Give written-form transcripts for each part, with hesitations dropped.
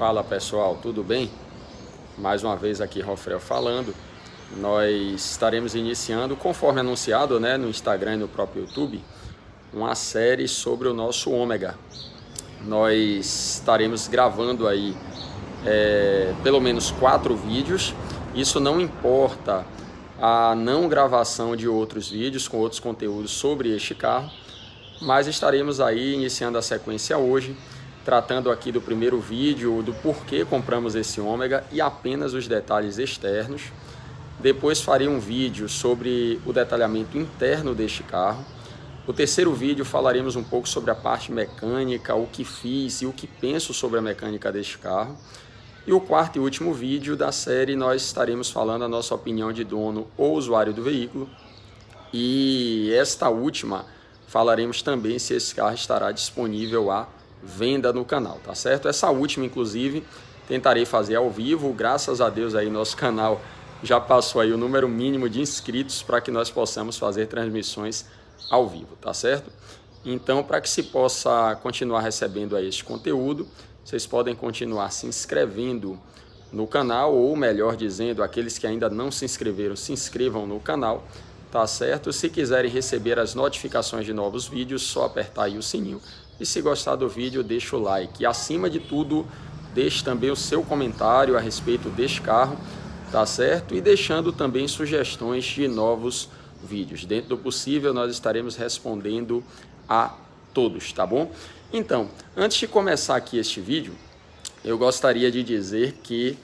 Fala pessoal, tudo bem? Mais uma vez aqui Rafael falando. Nós estaremos iniciando, conforme anunciado, no Instagram e no próprio YouTube, uma série sobre o nosso ômega. Nós estaremos gravando aí pelo menos 4 vídeos. Isso não importa a não gravação de outros vídeos com outros conteúdos sobre este carro, mas estaremos aí iniciando a sequência hoje, tratando aqui do primeiro vídeo, do porquê compramos esse ômega e apenas os detalhes externos. Depois farei um vídeo sobre o detalhamento interno deste carro. O terceiro vídeo falaremos um pouco sobre a parte mecânica, o que fiz e o que penso sobre a mecânica deste carro. E o quarto e último vídeo da série nós estaremos falando a nossa opinião de dono ou usuário do veículo. E esta última falaremos também se esse carro estará disponível à venda no canal, tá certo? Essa última, inclusive, tentarei fazer ao vivo. Graças a Deus aí nosso canal já passou aí o número mínimo de inscritos para que nós possamos fazer transmissões ao vivo, tá certo? Então, para que se possa continuar recebendo aí este conteúdo, vocês podem continuar se inscrevendo no canal, ou melhor dizendo, aqueles que ainda não se inscreveram, se inscrevam no canal, tá certo? Se quiserem receber as notificações de novos vídeos, só apertar aí o sininho. E se gostar do vídeo, deixa o like. E acima de tudo, deixe também o seu comentário a respeito deste carro, tá certo? E deixando também sugestões de novos vídeos. Dentro do possível, nós estaremos respondendo a todos, tá bom? Então, antes de começar aqui este vídeo, eu gostaria de dizer que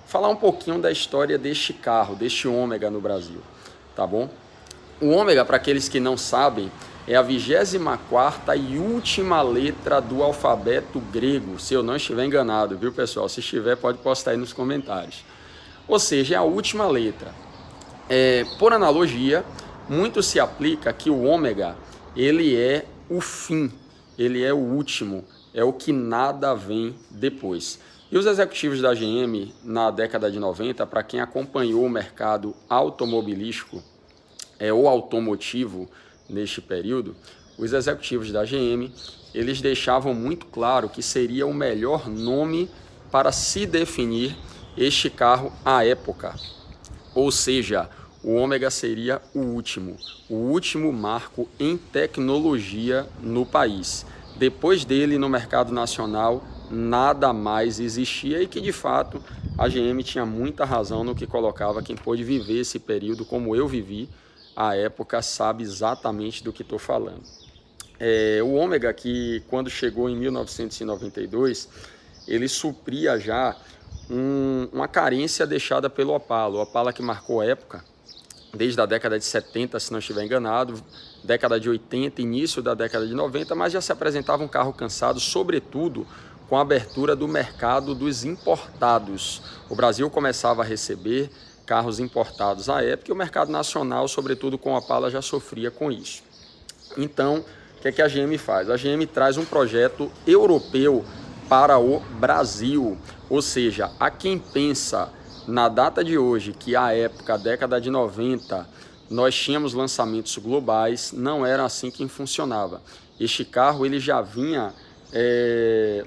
falar um pouquinho da história deste carro, deste ômega no Brasil, tá bom? O ômega, para aqueles que não sabem, é a 24ª e última letra do alfabeto grego, se eu não estiver enganado, viu pessoal? Se estiver, pode postar aí nos comentários. Ou seja, é a última letra. Por analogia, muito se aplica que o ômega, ele é o fim, ele é o último, é o que nada vem depois. E os executivos da GM, na década de 90, para quem acompanhou o mercado automobilístico ou automotivo, neste período, os executivos da GM, eles deixavam muito claro que seria o melhor nome para se definir este carro à época. Ou seja, o ômega seria o último marco em tecnologia no país. Depois dele, no mercado nacional, nada mais existia, e que de fato a GM tinha muita razão no que colocava. Quem pôde viver esse período como eu vivi à época sabe exatamente do que estou falando. O ômega, que quando chegou em 1992, ele supria já uma carência deixada pelo Opala. O Opala que marcou a época, desde a década de 70, se não estiver enganado, década de 80, início da década de 90, mas já se apresentava um carro cansado, sobretudo com a abertura do mercado dos importados. O Brasil começava a receber carros importados à época, e o mercado nacional, sobretudo com a Opala, já sofria com isso. Então, o que a GM faz? A GM traz um projeto europeu para o Brasil, ou seja, a quem pensa na data de hoje, que à época, década de 90, nós tínhamos lançamentos globais, não era assim que funcionava. Este carro ele já vinha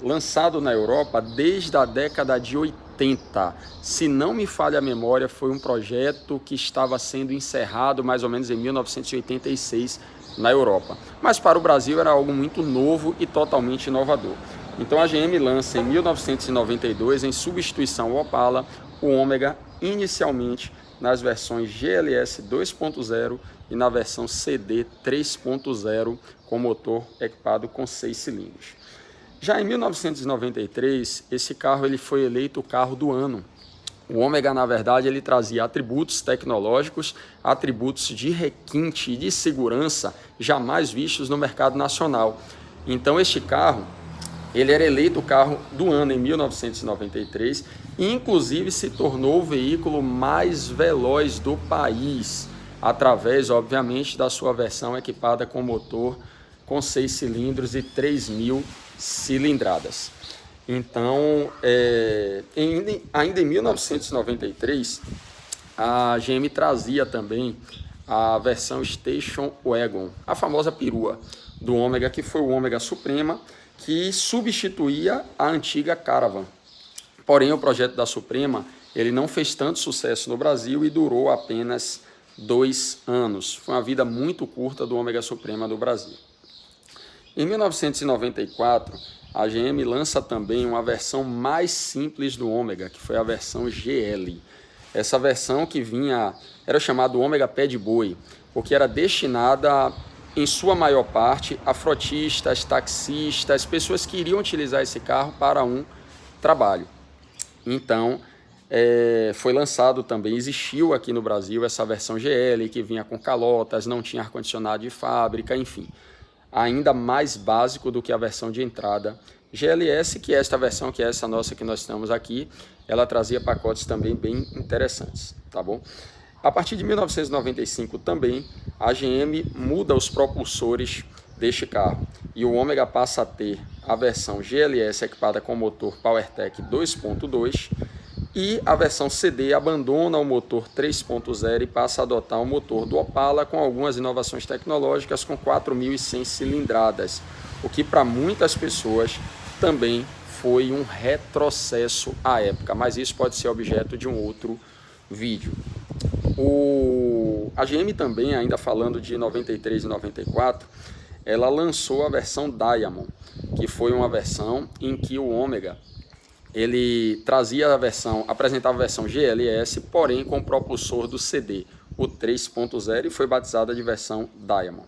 lançado na Europa desde a década de 80. Se não me falha a memória, foi um projeto que estava sendo encerrado mais ou menos em 1986 na Europa. Mas para o Brasil era algo muito novo e totalmente inovador. Então a GM lança em 1992, em substituição ao Opala, o ômega, inicialmente nas versões GLS 2.0 e na versão CD 3.0, com motor equipado com 6 cilindros. Já em 1993, esse carro ele foi eleito o carro do ano. O ômega, na verdade, ele trazia atributos tecnológicos, atributos de requinte e de segurança jamais vistos no mercado nacional. Então este carro, ele era eleito o carro do ano em 1993 e inclusive se tornou o veículo mais veloz do país, através, obviamente, da sua versão equipada com motor com 6 cilindros e 3.000 cilindradas. Então, ainda em 1993, a GM trazia também a versão Station Wagon, a famosa perua do ômega, que foi o ômega Suprema, que substituía a antiga Caravan. Porém, o projeto da Suprema ele não fez tanto sucesso no Brasil e durou apenas 2 anos. Foi uma vida muito curta do Ômega Suprema do Brasil. Em 1994, a GM lança também uma versão mais simples do Ômega, que foi a versão GL. Essa versão que vinha, era chamado Ômega Pé de Boi, porque era destinada, em sua maior parte, a frotistas, taxistas, pessoas que iriam utilizar esse carro para um trabalho. Então, foi lançado também, existiu aqui no Brasil essa versão GL, que vinha com calotas, não tinha ar-condicionado de fábrica, enfim. Ainda mais básico do que a versão de entrada GLS, que é esta versão, que é essa nossa que nós estamos aqui, ela trazia pacotes também bem interessantes, tá bom? A partir de 1995 também, a GM muda os propulsores deste carro e o Ômega passa a ter a versão GLS equipada com motor PowerTech 2.2 e a versão CD abandona o motor 3.0 e passa a adotar o motor do Opala com algumas inovações tecnológicas com 4.100 cilindradas, o que para muitas pessoas também foi um retrocesso à época, mas isso pode ser objeto de um outro vídeo. A GM também, ainda falando de 93 e 94, ela lançou a versão Diamond, que foi uma versão em que o Ômega ele trazia a versão, apresentava a versão GLS, porém com o propulsor do CD, o 3.0, e foi batizada de versão Diamond.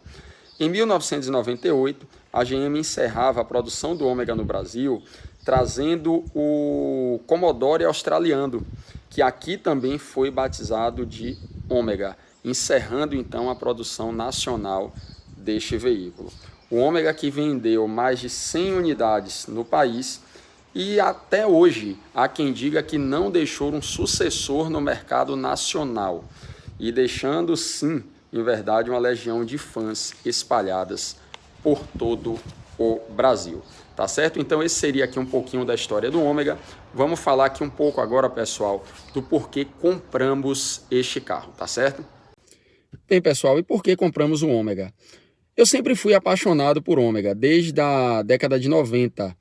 Em 1998, a GM encerrava a produção do Ômega no Brasil, trazendo o Commodore australiano, que aqui também foi batizado de Ômega, encerrando então a produção nacional deste veículo. O Ômega que vendeu mais de 100 unidades no país e até hoje há quem diga que não deixou um sucessor no mercado nacional e deixando sim, em verdade, uma legião de fãs espalhadas por todo o Brasil. Tá certo? Então esse seria aqui um pouquinho da história do Ômega. Vamos falar aqui um pouco agora, pessoal, do porquê compramos este carro, tá certo? Bem, pessoal, e por que compramos o Ômega? Eu sempre fui apaixonado por Ômega, desde a década de 90.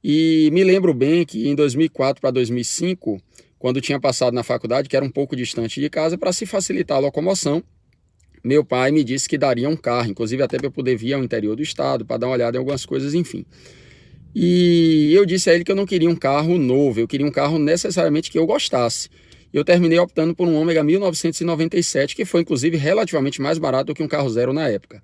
E me lembro bem que em 2004 para 2005, quando tinha passado na faculdade, que era um pouco distante de casa, para se facilitar a locomoção, meu pai me disse que daria um carro, inclusive até para eu poder vir ao interior do estado, para dar uma olhada em algumas coisas, enfim. E eu disse a ele que eu não queria um carro novo, eu queria um carro necessariamente que eu gostasse. Eu terminei optando por um Ômega 1997, que foi inclusive relativamente mais barato do que um carro zero na época.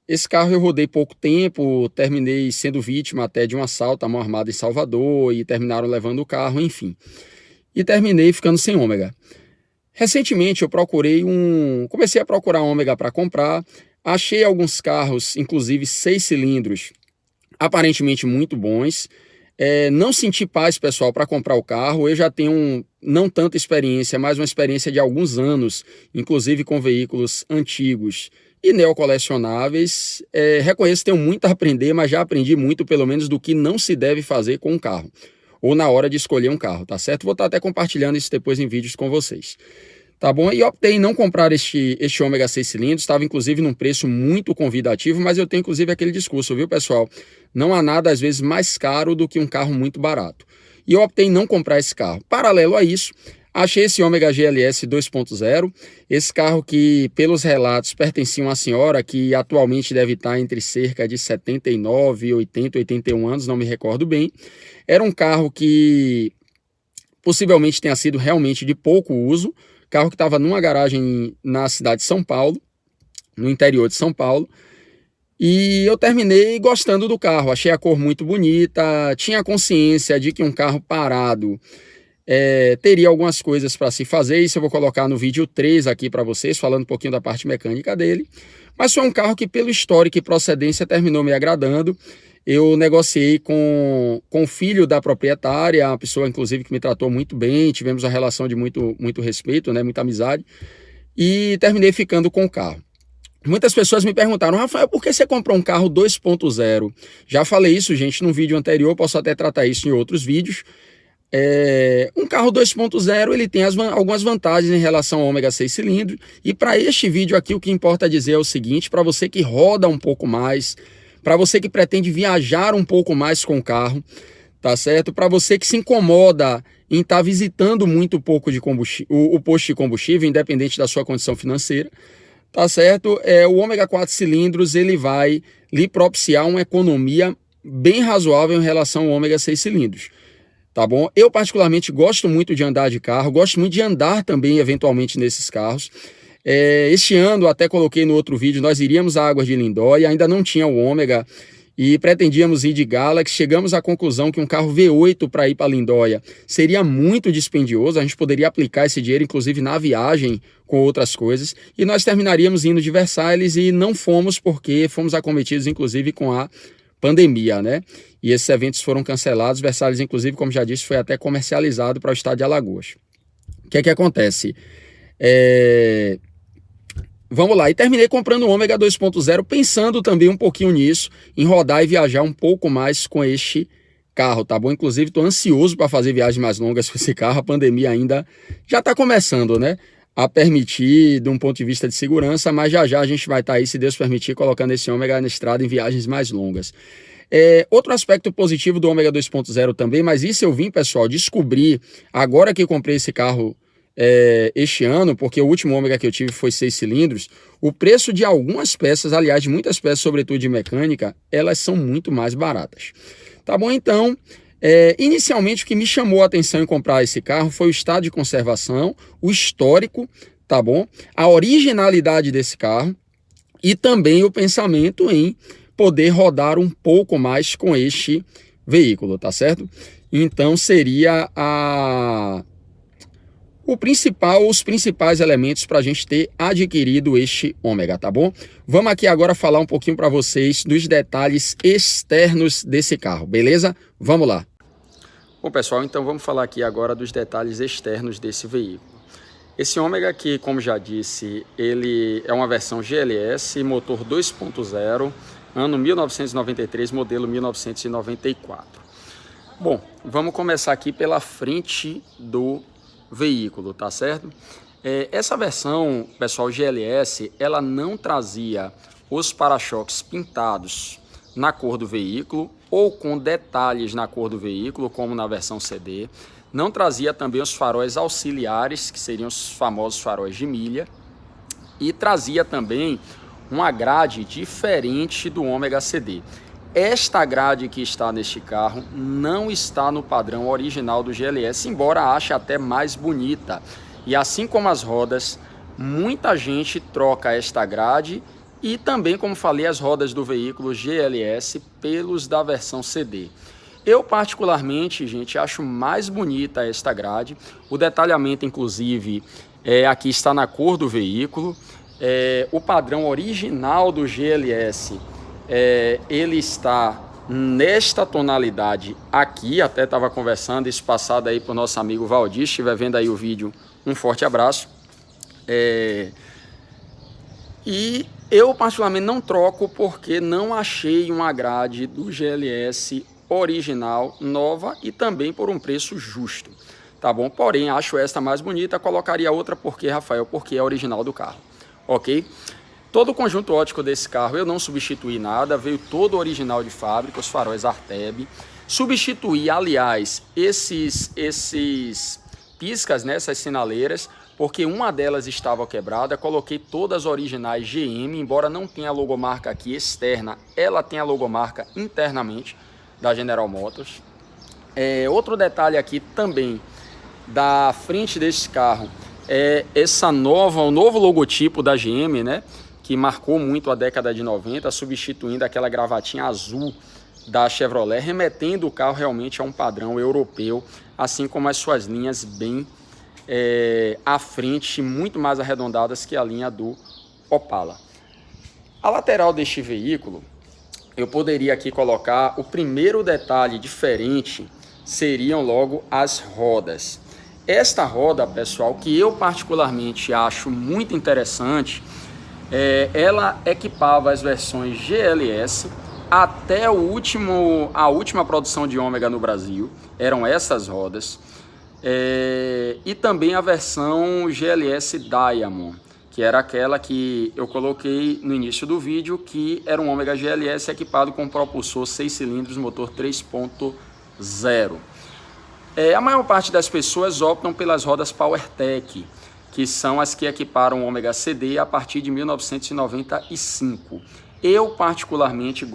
Esse carro eu rodei pouco tempo, terminei sendo vítima até de um assalto à mão armada em Salvador e terminaram levando o carro, enfim. E terminei ficando sem Ômega. Recentemente eu comecei a procurar Ômega para comprar, achei alguns carros, inclusive 6 cilindros, aparentemente muito bons. Não senti paz, pessoal, para comprar o carro. Eu já tenho não tanta experiência, mas uma experiência de alguns anos, inclusive com veículos antigos e neocolecionáveis. Reconheço que tenho muito a aprender, mas já aprendi muito, pelo menos, do que não se deve fazer com um carro, ou na hora de escolher um carro, tá certo? Vou estar até compartilhando isso depois em vídeos com vocês. Tá bom? E optei em não comprar este Ômega 6 cilindros, estava inclusive num preço muito convidativo, mas eu tenho inclusive aquele discurso, viu, pessoal? Não há nada às vezes mais caro do que um carro muito barato. E eu optei em não comprar esse carro. Paralelo a isso, achei esse Ômega GLS 2.0, esse carro que, pelos relatos, pertencia a uma senhora que atualmente deve estar entre cerca de 79, 80, 81 anos, não me recordo bem. Era um carro que possivelmente tenha sido realmente de pouco uso, carro que estava numa garagem na cidade de São Paulo, no interior de São Paulo, e eu terminei gostando do carro, achei a cor muito bonita, tinha consciência de que um carro parado teria algumas coisas para se fazer, isso eu vou colocar no vídeo 3 aqui para vocês, falando um pouquinho da parte mecânica dele, mas foi um carro que pelo histórico e procedência terminou me agradando. Eu negociei com o filho da proprietária, uma pessoa inclusive que me tratou muito bem, tivemos uma relação de muito respeito, né, muita amizade, e terminei ficando com o carro. Muitas pessoas me perguntaram: Rafael, por que você comprou um carro 2.0? Já falei isso, gente, num vídeo anterior, posso até tratar isso em outros vídeos. Um carro 2.0 ele tem algumas vantagens em relação ao Ômega 6 cilindros, e para este vídeo aqui o que importa dizer é o seguinte: para você que roda um pouco mais, para você que pretende viajar um pouco mais com o carro, tá certo? Para você que se incomoda em estar visitando muito pouco de o posto de combustível, independente da sua condição financeira, tá certo? O ômega 4 cilindros ele vai lhe propiciar uma economia bem razoável em relação ao ômega 6 cilindros. Tá bom? Eu particularmente gosto muito de andar de carro, gosto muito de andar também eventualmente nesses carros. Este ano, até coloquei no outro vídeo, nós iríamos a Águas de Lindóia, ainda não tinha o ômega e pretendíamos ir de Galaxy. Chegamos à conclusão que um carro V8 para ir para Lindóia seria muito dispendioso, a gente poderia aplicar esse dinheiro inclusive na viagem com outras coisas, e nós terminaríamos indo de Versalhes e não fomos porque fomos acometidos inclusive com a pandemia, né? E esses eventos foram cancelados. Versalhes, inclusive, como já disse, foi até comercializado para o estado de Alagoas. O que é que acontece? Vamos lá, e terminei comprando o ômega 2.0, pensando também um pouquinho nisso, em rodar e viajar um pouco mais com este carro, tá bom? Inclusive, estou ansioso para fazer viagens mais longas com esse carro. A pandemia ainda já está começando, né? A permitir, de um ponto de vista de segurança, mas já já a gente vai estar aí, se Deus permitir, colocando esse ômega na estrada em viagens mais longas. Outro aspecto positivo do ômega 2.0 também, mas isso eu vim, pessoal, descobrir agora que eu comprei esse carro este ano, porque o último ômega que eu tive foi 6 cilindros, o preço de algumas peças, aliás, de muitas peças, sobretudo de mecânica, elas são muito mais baratas. Tá bom? Então, inicialmente o que me chamou a atenção em comprar esse carro foi o estado de conservação, o histórico, tá bom? A originalidade desse carro e também o pensamento em poder rodar um pouco mais com este veículo, tá certo? Então seria os principais elementos para a gente ter adquirido este ômega, tá bom? Vamos aqui agora falar um pouquinho para vocês dos detalhes externos desse carro, beleza? Vamos lá. Bom, pessoal, então vamos falar aqui agora dos detalhes externos desse veículo. Esse ômega aqui, como já disse, ele é uma versão GLS, motor 2.0, ano 1993, modelo 1994. Bom, vamos começar aqui pela frente do veículo, tá certo? Essa versão, pessoal, GLS, ela não trazia os para-choques pintados na cor do veículo ou com detalhes na cor do veículo, como na versão CD. Não trazia também os faróis auxiliares, que seriam os famosos faróis de milha, e trazia também uma grade diferente do ômega CD. Esta grade que está neste carro não está no padrão original do GLS, embora ache até mais bonita. E assim como as rodas, muita gente troca esta grade e também, como falei, as rodas do veículo GLS pelos da versão CD. Eu particularmente, gente, acho mais bonita esta grade. O detalhamento, inclusive, aqui está na cor do veículo. O padrão original do GLS, ele está nesta tonalidade aqui. Até estava conversando isso passado aí para o nosso amigo Valdir. Se estiver vendo aí o vídeo, um forte abraço. E eu particularmente não troco porque não achei uma grade do GLS original nova e também por um preço justo, tá bom? Porém, acho esta mais bonita. Colocaria outra porque, Rafael, porque é original do carro, ok? Todo o conjunto óptico desse carro eu não substituí nada, veio todo original de fábrica, os faróis Arteb. Substituí, aliás, esses piscas, né, essas sinaleiras, porque uma delas estava quebrada. Coloquei todas originais GM, embora não tenha a logomarca aqui externa, ela tem a logomarca internamente da General Motors. Outro detalhe aqui também da frente desse carro é o novo logotipo da GM, né, que marcou muito a década de 90, substituindo aquela gravatinha azul da Chevrolet, remetendo o carro realmente a um padrão europeu, assim como as suas linhas bem à frente, muito mais arredondadas que a linha do Opala. A lateral deste veículo, eu poderia aqui colocar o primeiro detalhe diferente, seriam logo as rodas. Esta roda, pessoal, que eu particularmente acho muito interessante, ela equipava as versões GLS até a última produção de ômega no Brasil, eram essas rodas, e também a versão GLS Diamond, que era aquela que eu coloquei no início do vídeo, que era um ômega GLS equipado com propulsor 6 cilindros, motor 3.0. zero. A maior parte das pessoas optam pelas rodas PowerTech, que são as que equiparam o ômega CD a partir de 1995. Eu particularmente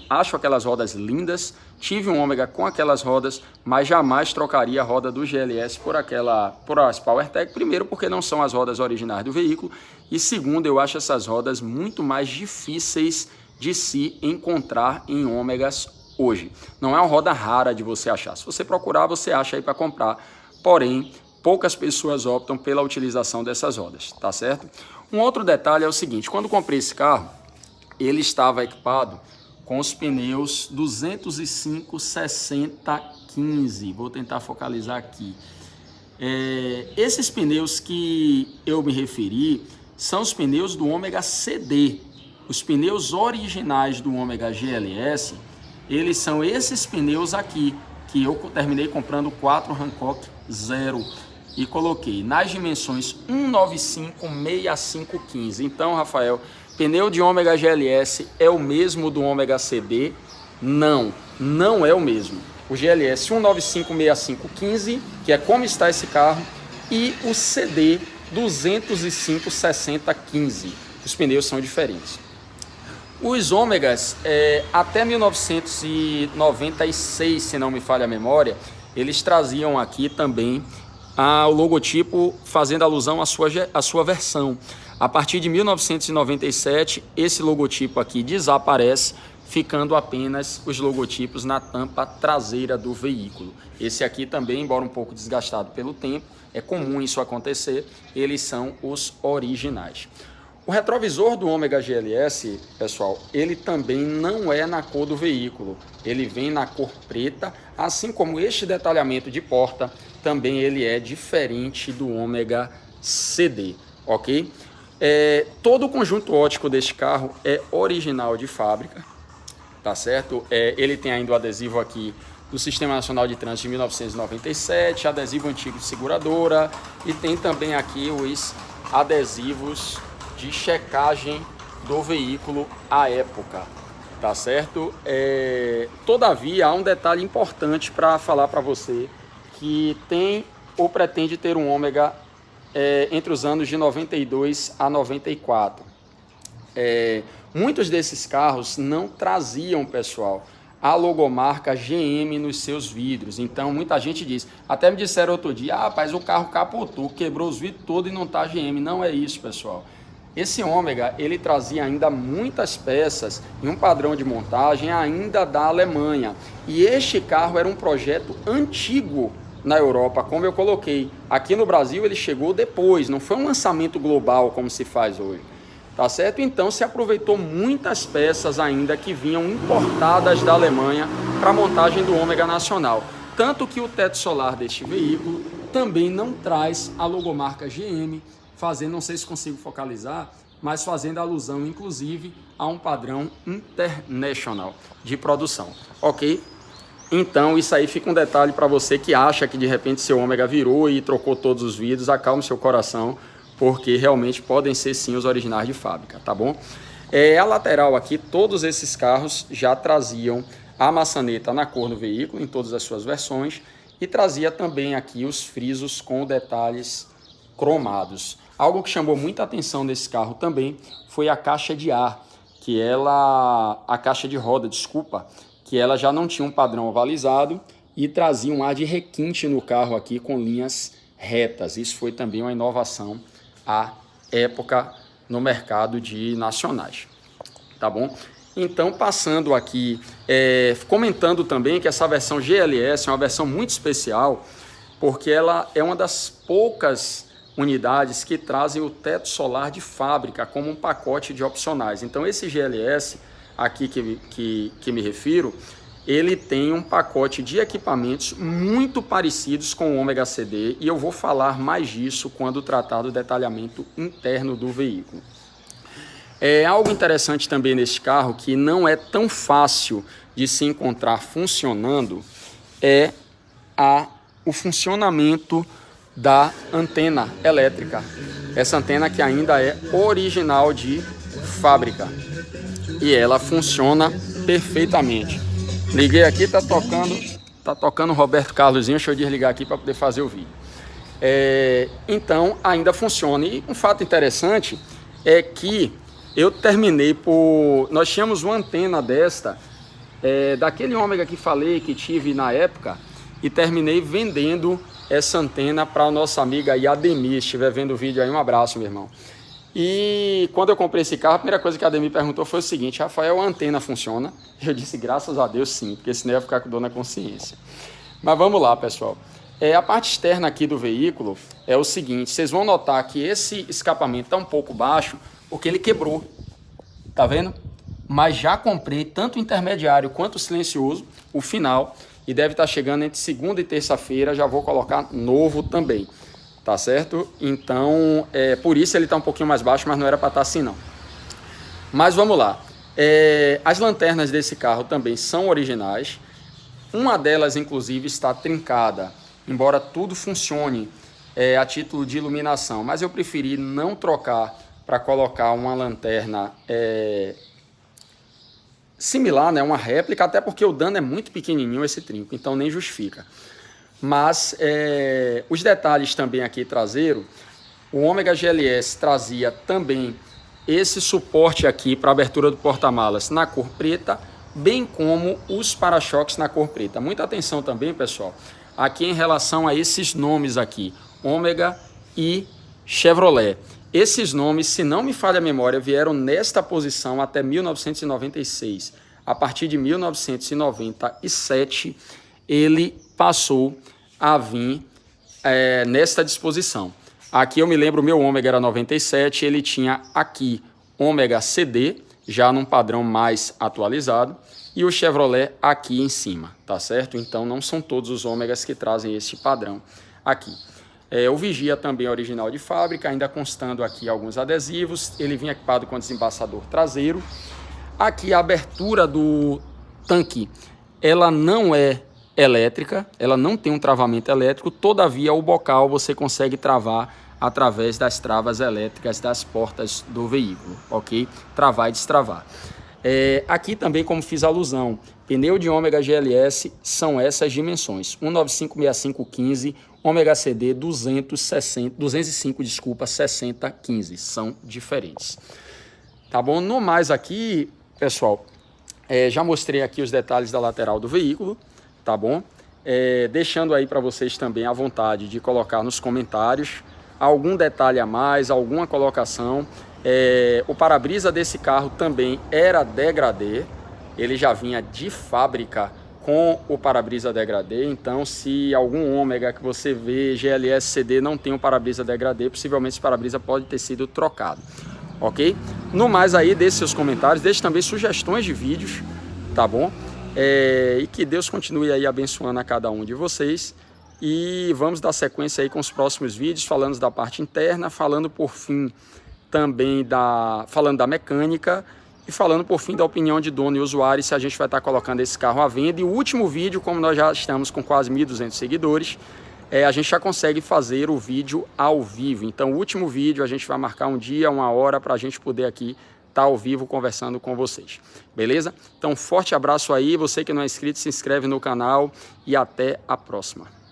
acho aquelas rodas lindas, tive um ômega com aquelas rodas, mas jamais trocaria a roda do GLS por as PowerTech, primeiro porque não são as rodas originais do veículo, e segundo, eu acho essas rodas muito mais difíceis de se encontrar em ômegas hoje. Não é uma roda rara de você achar. Se você procurar, você acha aí para comprar. Porém, poucas pessoas optam pela utilização dessas rodas, tá certo? Um outro detalhe é o seguinte, quando comprei esse carro, ele estava equipado com os pneus 205/60/15. Vou tentar focalizar aqui. Esses pneus que eu me referi são os pneus do ômega CD. Os pneus originais do ômega GLS, eles são esses pneus aqui, que eu terminei comprando 4 Hankook 0 e coloquei nas dimensões 195/65/15. Então, Rafael, pneu de ômega GLS é o mesmo do ômega CD? Não, não é o mesmo. O GLS 195/65/15, que é como está esse carro, e o CD 205/60/15. Os pneus são diferentes. Os ômegas, até 1996, se não me falha a memória, eles traziam aqui também o logotipo fazendo alusão à sua versão. A partir de 1997, esse logotipo aqui desaparece, ficando apenas os logotipos na tampa traseira do veículo. Esse aqui também, embora um pouco desgastado pelo tempo, é comum isso acontecer, eles são os originais. O retrovisor do ômega GLS, pessoal, ele também não é na cor do veículo, ele vem na cor preta, assim como este detalhamento de porta, também ele é diferente do ômega CD, ok? Todo o conjunto óptico deste carro é original de fábrica, tá certo? Ele tem ainda o adesivo aqui do Sistema Nacional de Trânsito de 1997, adesivo antigo de seguradora, e tem também aqui os adesivos de checagem do veículo à época, tá certo? Todavia, há um detalhe importante para falar para você que tem ou pretende ter um ômega entre os anos de 92 a 94. Muitos desses carros não traziam, pessoal, a logomarca GM nos seus vidros. Então, muita gente diz, até me disseram outro dia, rapaz, o carro capotou, quebrou os vidros todos e não tá GM. Não é isso, pessoal. Esse ômega, ele trazia ainda muitas peças em um padrão de montagem ainda da Alemanha. E este carro era um projeto antigo na Europa, como eu coloquei. Aqui no Brasil ele chegou depois, não foi um lançamento global como se faz hoje. Tá certo? Então se aproveitou muitas peças ainda que vinham importadas da Alemanha para a montagem do ômega nacional. Tanto que o teto solar deste veículo também não traz a logomarca GM, fazendo, não sei se consigo focalizar, mas fazendo alusão, inclusive, a um padrão international de produção, ok? Então, isso aí fica um detalhe para você que acha que, de repente, seu ômega virou e trocou todos os vidros, acalme seu coração, porque realmente podem ser, sim, os originais de fábrica, tá bom? A lateral aqui, todos esses carros já traziam a maçaneta na cor do veículo, em todas as suas versões, e trazia também aqui os frisos com detalhes cromados. Algo que chamou muita atenção nesse carro também foi a caixa de ar, a caixa de roda, desculpa, que ela já não tinha um padrão ovalizado e trazia um ar de requinte no carro aqui com linhas retas. Isso foi também uma inovação à época no mercado de nacionais, tá bom? Então, passando aqui, comentando também que essa versão GLS é uma versão muito especial, porque ela é uma das poucas unidades que trazem o teto solar de fábrica como um pacote de opcionais. Então esse GLS aqui que me refiro, ele tem um pacote de equipamentos muito parecidos com o ômega CD e eu vou falar mais disso quando tratar do detalhamento interno do veículo. Algo interessante também neste carro que não é tão fácil de se encontrar funcionando o funcionamento da antena elétrica. Essa antena que ainda é original de fábrica e ela funciona perfeitamente. Liguei aqui, tá tocando Tá tocando Roberto Carlosinho, deixa eu desligar aqui para poder fazer o vídeo. Então, ainda funciona. E um fato interessante é que eu terminei por... Nós tínhamos uma antena desta, daquele ômega que falei, que tive na época, e terminei vendendo essa antena para a nossa amiga aí, Ademir. Se estiver vendo o vídeo aí, um abraço, meu irmão. E quando eu comprei esse carro, a primeira coisa que a Ademir perguntou foi o seguinte: Rafael, a antena funciona? Eu disse, graças a Deus, sim, porque senão eu ia ficar com dor na consciência. Mas vamos lá, pessoal. A parte externa aqui do veículo é o seguinte: vocês vão notar que esse escapamento está um pouco baixo, porque ele quebrou. Tá vendo? Mas já comprei tanto o intermediário quanto o silencioso, o final, e deve estar chegando entre segunda e terça-feira, já vou colocar novo também. Tá certo? Então, por isso ele está um pouquinho mais baixo, mas não era para estar assim não. Mas vamos lá. As lanternas desse carro também são originais. Uma delas, inclusive, está trincada, embora tudo funcione a título de iluminação. Mas eu preferi não trocar para colocar uma lanterna similar, né? Uma réplica, até porque o dano é muito pequenininho esse trinco, então nem justifica. Mas os detalhes também aqui traseiro, o Ômega GLS trazia também esse suporte aqui para abertura do porta-malas na cor preta, bem como os para-choques na cor preta. Muita atenção também, pessoal, aqui em relação a esses nomes aqui, Ômega e Chevrolet. Esses nomes, se não me falha a memória, vieram nesta posição até 1996. A partir de 1997, ele passou a vir nesta disposição. Aqui eu me lembro, o meu Ômega era 97, ele tinha aqui Ômega CD, já num padrão mais atualizado, e o Chevrolet aqui em cima, tá certo? Então não são todos os Ômegas que trazem esse padrão aqui. O Vigia também é original de fábrica, ainda constando aqui alguns adesivos, ele vinha equipado com desembaçador traseiro. Aqui a abertura do tanque, ela não é elétrica, ela não tem um travamento elétrico, todavia o bocal você consegue travar através das travas elétricas das portas do veículo, ok? Travar e destravar. Aqui também, como fiz alusão, pneu de Ômega GLS são essas dimensões, 195/6515, Ômega CD 205, 6015, são diferentes. Tá bom? No mais aqui, pessoal, já mostrei aqui os detalhes da lateral do veículo, tá bom? Deixando aí para vocês também à vontade de colocar nos comentários algum detalhe a mais, alguma colocação. O para-brisa desse carro também era degradê, ele já vinha de fábrica com o para-brisa degradê, então se algum Ômega que você vê GLS CD não tem um para-brisa degradê, possivelmente esse para-brisa pode ter sido trocado, ok? No mais aí, deixe seus comentários, deixe também sugestões de vídeos, tá bom? E que Deus continue aí abençoando a cada um de vocês. E vamos dar sequência aí com os próximos vídeos, falando da parte interna, falando por fim também falando da mecânica e falando por fim da opinião de dono e usuário, se a gente vai estar colocando esse carro à venda. E o último vídeo, como nós já estamos com quase 1.200 seguidores, a gente já consegue fazer o vídeo ao vivo. Então o último vídeo a gente vai marcar um dia, uma hora, para a gente poder aqui estar ao vivo conversando com vocês, beleza? Então forte abraço aí, você que não é inscrito, se inscreve no canal e até a próxima.